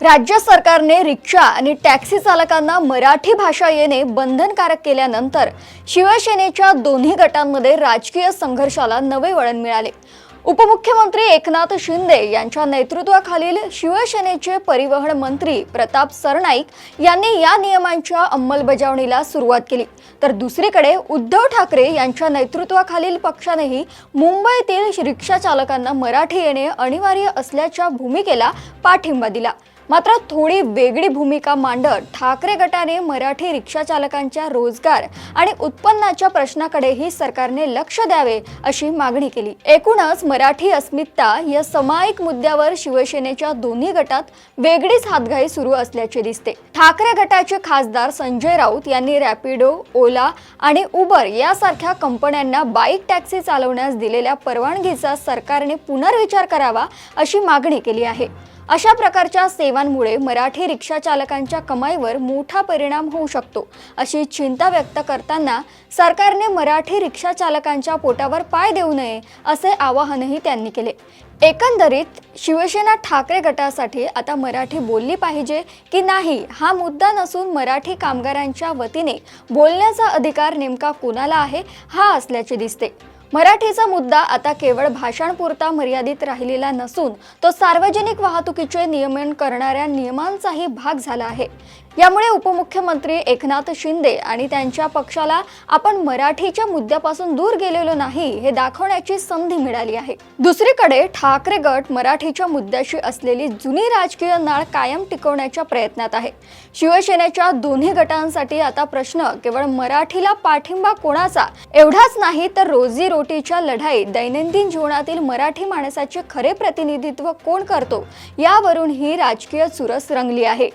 राज्य सरकारने रिक्षा आणि टॅक्सी चालकांना मराठी भाषा येणे बंधनकारक केल्यानंतर शिवसेनेच्या दोन्ही गटांमध्ये राजकीय संघर्षाला नवे वळण मिळाले। उपमुख्यमंत्री एकनाथ शिंदे यांच्या नेतृत्वाखालील शिवसेनेचे परिवहन मंत्री प्रताप सरनाईक यांनी या नियमांच्या अंमलबजावणीला सुरुवात केली, तर दुसरीकडे उद्धव ठाकरे यांच्या नेतृत्वाखालील पक्षानेही मुंबईतील रिक्षा चालकांना मराठी येणे अनिवार्य असल्याच्या भूमिकेला पाठिंबा दिला। मात्र थोडी वेगळी भूमिका मांडत ठाकरे गटाने मराठी रिक्षा चालकांच्या रोजगार आणि उत्पन्नाच्या प्रश्नाकडेही सरकारने लक्ष द्यावे अशी मागणी केली। एकूणच मराठी अस्मिता या सामायिक मुद्द्यावर शिवसेनेच्या दोन्ही गटात वेगळीच हातघाई सुरू असल्याचे दिसते। ठाकरे गटाचे खासदार संजय राऊत यांनी रॅपिडो, ओला आणि उबर यासारख्या कंपन्यांना बाईक टॅक्सी चालवण्यास दिलेल्या परवानगीचा सरकारने पुनर्विचार करावा अशी मागणी केली आहे। अशा प्रकारच्या सेवांमुळे मराठी रिक्षा चालकांच्या कमाईवर मोठा परिणाम होऊ शकतो अशी चिंता व्यक्त करताना सरकारने मराठी रिक्षा चालकांच्या पोटावर पाय देऊ नये असे आवाहनही त्यांनी केले। एकंदरीत शिवसेना ठाकरे गटासाठी आता मराठी बोलली पाहिजे की नाही हा मुद्दा नसून मराठी कामगारांच्या वतीने बोलण्याचा अधिकार नेमका कोणाला आहे हा असल्याचे दिसते। मराठीचा मुद्दा आता केवळ भाषणापुरता मर्यादित राहिलेला नसून तो सार्वजनिक वाहतुकीचे नियमन करणाऱ्या नियमांचाही भाग झाला आहे। यामुळे उपमुख्यमंत्री एकनाथ शिंदे आणि त्यांच्या पक्षाला आपण मराठीच्या मुद्द्यापासून दूर गेलेलो नाही हे दाखवण्याची संधी मिळाली आहे। दुसरीकडे ठाकरे गट मराठीच्या मुद्द्याशी असलेली जुनी राजकीय नाळ कायम टिकवण्याच्या प्रयत्नात आहे। शिवसेनेच्या दोन्ही गटांसाठी आता प्रश्न केवळ मराठीला पाठिंबा कोणाचा एवढाच नाही, तर रोजी रोटीच्या लढाईत दैनंदिन जीवनातील मराठी माणसाचे खरे प्रतिनिधित्व कोण करतो यावरून ही राजकीय चुरस रंगली आहे।